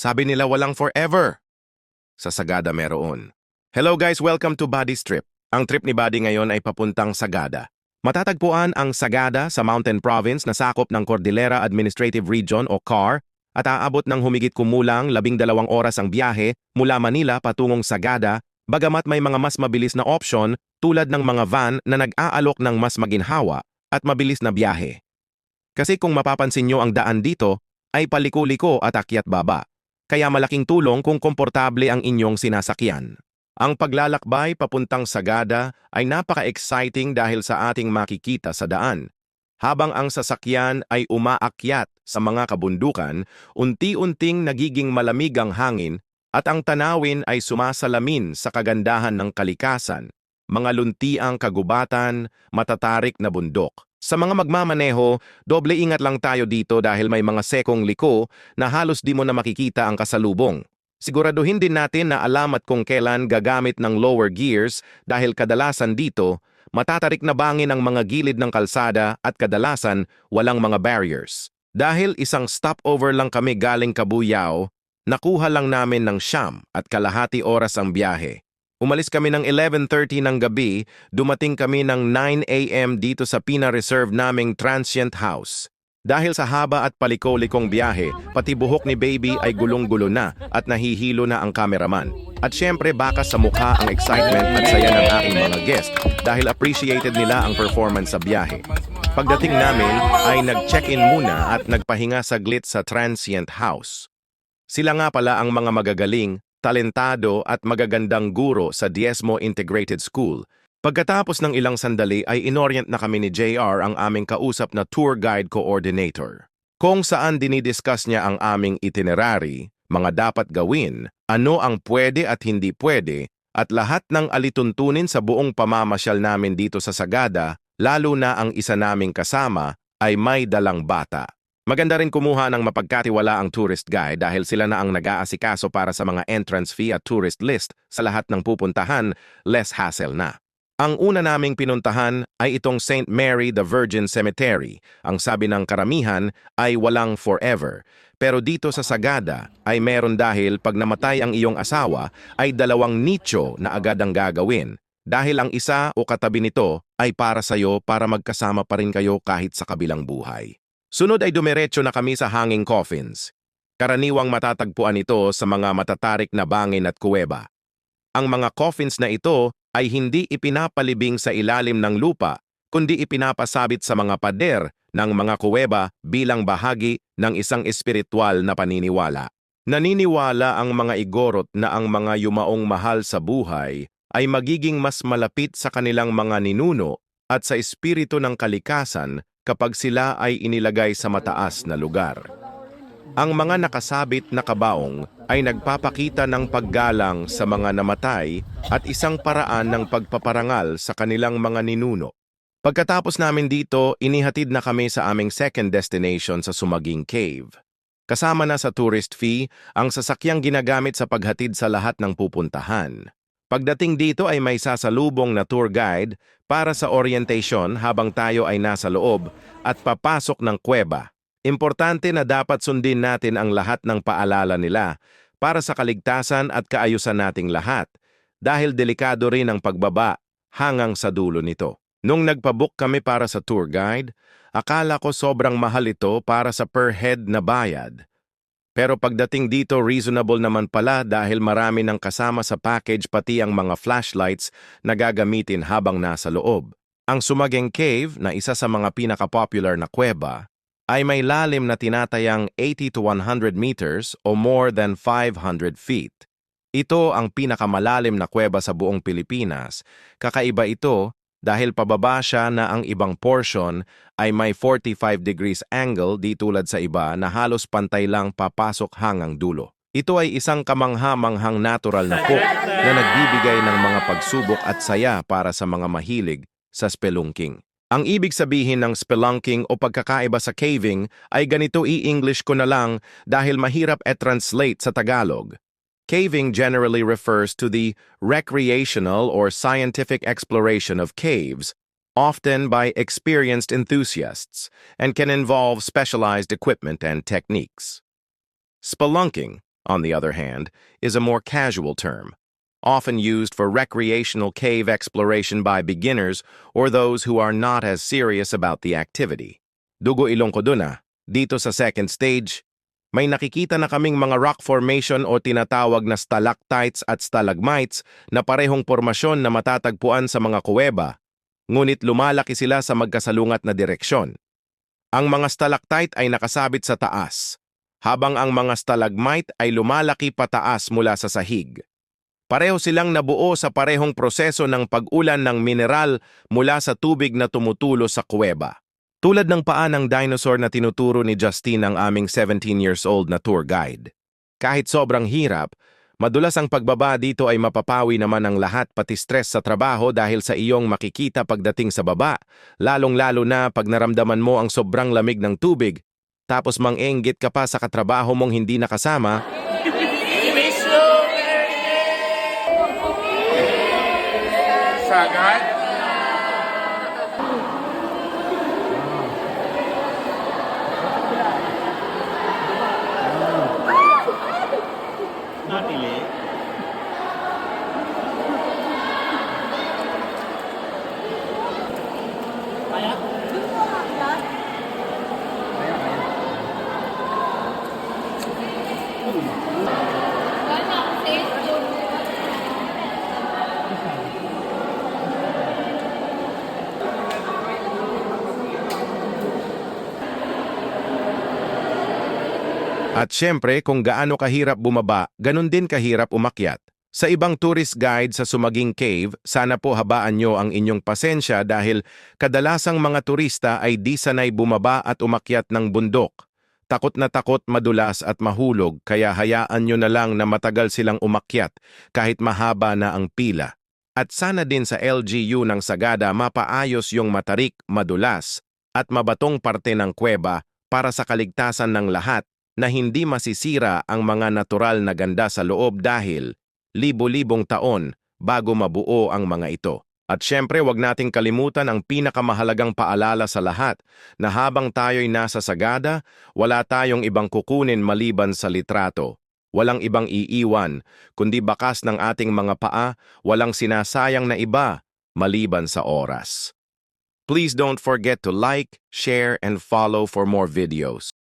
Sabi nila walang forever. Sa Sagada meron. Hello guys, welcome to Buddy's Trip. Ang trip ni Buddy ngayon ay papuntang Sagada. Matatagpuan ang Sagada sa Mountain Province na sakop ng Cordillera Administrative Region o CAR at aabot ng humigit kumulang 12 oras ang biyahe mula Manila patungong Sagada, bagamat may mga mas mabilis na opsyon tulad ng mga van na nag-aalok ng mas maginhawa at mabilis na biyahe. Kasi kung mapapansin nyo ang daan dito ay paliko-liko at akyat baba, kaya malaking tulong kung komportable ang inyong sinasakyan. Ang paglalakbay papuntang Sagada ay napaka-exciting dahil sa ating makikita sa daan. Habang ang sasakyan ay umaakyat sa mga kabundukan, unti-unting nagiging malamig ang hangin at ang tanawin ay sumasalamin sa kagandahan ng kalikasan, mga luntiang kagubatan, matatarik na bundok. Sa mga magmamaneho, doble ingat lang tayo dito dahil may mga sekong liko na halos di mo na makikita ang kasalubong. Siguraduhin din natin na alam at kung kailan gagamit ng lower gears dahil kadalasan dito, matatarik na bangin ang mga gilid ng kalsada at kadalasan walang mga barriers. Dahil isang stopover lang kami galing Cabuyao, nakuha lang namin ng 9 at kalahati oras ang biyahe. Umalis kami ng 11:30 ng gabi, dumating kami ng 9 a.m. dito sa pina-reserve naming transient house. Dahil sa haba at paliko-likong biyahe, pati buhok ni baby ay gulong-gulo na at nahihilo na ang kameraman. At syempre baka sa mukha ang excitement at saya ng aking mga guest dahil appreciated nila ang performance sa biyahe. Pagdating namin ay nag-check-in muna at nagpahinga saglit sa transient house. Sila nga pala ang mga magagaling, talentado at magagandang guro sa Diezmo Integrated School. Pagkatapos ng ilang sandali ay inorient na kami ni JR ang aming kausap na tour guide coordinator. Kung saan dinidiscuss niya ang aming itinerary, mga dapat gawin, ano ang pwede at hindi pwede, at lahat ng alituntunin sa buong pamamasyal namin dito sa Sagada, lalo na ang isa naming kasama ay may dalang bata. Maganda rin kumuha ng mapagkatiwala ang tourist guide dahil sila na ang nag-aasikaso para sa mga entrance fee at tourist list sa lahat ng pupuntahan, less hassle na. Ang una naming pinuntahan ay itong St. Mary the Virgin Cemetery. Ang sabi ng karamihan ay walang forever. Pero dito sa Sagada ay meron dahil pag namatay ang iyong asawa ay 2 nicho na agad ang gagawin. Dahil ang isa o katabi nito ay para sa'yo para magkasama pa rin kayo kahit sa kabilang buhay. Sunod ay dumiretso na kami sa hanging coffins. Karaniwang matatagpuan ito sa mga matatarik na bangin at kuweba. Ang mga coffins na ito ay hindi ipinapalibing sa ilalim ng lupa, kundi ipinapasabit sa mga pader ng mga kuweba bilang bahagi ng isang espiritual na paniniwala. Naniniwala ang mga igorot na ang mga yumaong mahal sa buhay ay magiging mas malapit sa kanilang mga ninuno at sa espiritu ng kalikasan kapag sila ay inilagay sa mataas na lugar. Ang mga nakasabit na kabaong ay nagpapakita ng paggalang sa mga namatay at isang paraan ng pagpaparangal sa kanilang mga ninuno. Pagkatapos namin dito, inihatid na kami sa aming second destination sa Sumaging Cave. Kasama na sa tourist fee ang sasakyang ginagamit sa paghatid sa lahat ng pupuntahan. Pagdating dito ay may sasalubong na tour guide para sa orientation habang tayo ay nasa loob at papasok ng kuweba. Importante na dapat sundin natin ang lahat ng paalala nila para sa kaligtasan at kaayusan nating lahat dahil delikado rin ang pagbaba hanggang sa dulo nito. Nung nagpabook kami para sa tour guide, akala ko sobrang mahal ito para sa per head na bayad. Pero pagdating dito reasonable naman pala dahil marami ng kasama sa package pati ang mga flashlights na gagamitin habang nasa loob. Ang Sumaging Cave na isa sa mga pinaka-popular na kuweba ay may lalim na tinatayang 80 to 100 meters o more than 500 feet. Ito ang pinakamalalim na kuweba sa buong Pilipinas. Kakaiba ito dahil pababa siya na ang ibang portion ay may 45 degrees angle di tulad sa iba na halos pantay lang papasok hanggang dulo. Ito ay isang kamangha-manghang natural na hook na nagbibigay ng mga pagsubok at saya para sa mga mahilig sa spelunking. Ang ibig sabihin ng spelunking o pagkakaiba sa caving ay ganito i-English ko na lang dahil mahirap e-translate sa Tagalog. Caving generally refers to the recreational or scientific exploration of caves, often by experienced enthusiasts, and can involve specialized equipment and techniques. Spelunking on the other hand, is a more casual term, often used for recreational cave exploration by beginners or those who are not as serious about the activity. Dugo ilong ko dun ah. Dito sa second stage, may nakikita na kaming mga rock formation o tinatawag na stalactites at stalagmites na parehong formasyon na matatagpuan sa mga kuweba, ngunit lumalaki sila sa magkasalungat na direksyon. Ang mga stalactite ay nakasabit sa taas, habang ang mga stalagmite ay lumalaki pataas mula sa sahig. Pareho silang nabuo sa parehong proseso ng pag-ulan ng mineral mula sa tubig na tumutulo sa kuweba. Tulad ng paa ng dinosaur na tinuturo ni Justine ang aming 17 years old na tour guide. Kahit sobrang hirap, madulas ang pagbaba dito ay mapapawi naman ang lahat pati stress sa trabaho dahil sa iyong makikita pagdating sa baba, lalong-lalo na pag naramdaman mo ang sobrang lamig ng tubig, tapos mang-enggit ka pa sa katrabaho mong hindi nakasama. Sagad? Napili? Kaya? At syempre, kung gaano kahirap bumaba, ganun din kahirap umakyat. Sa ibang tourist guide sa Sumaging Cave, sana po habaan nyo ang inyong pasensya dahil kadalasang mga turista ay di sanay bumaba at umakyat ng bundok. Takot na takot madulas at mahulog kaya hayaan nyo na lang na matagal silang umakyat kahit mahaba na ang pila. At sana din sa LGU ng Sagada mapaayos yung matarik, madulas at mabatong parte ng kuweba para sa kaligtasan ng lahat na hindi masisira ang mga natural na ganda sa loob dahil libo-libong taon bago mabuo ang mga ito. At syempre, wag nating kalimutan ang pinakamahalagang paalala sa lahat na habang tayo'y nasa Sagada, wala tayong ibang kukunin maliban sa litrato. Walang ibang iiwan, kundi bakas ng ating mga paa, walang sinasayang na iba maliban sa oras. Please don't forget to like, share, and follow for more videos.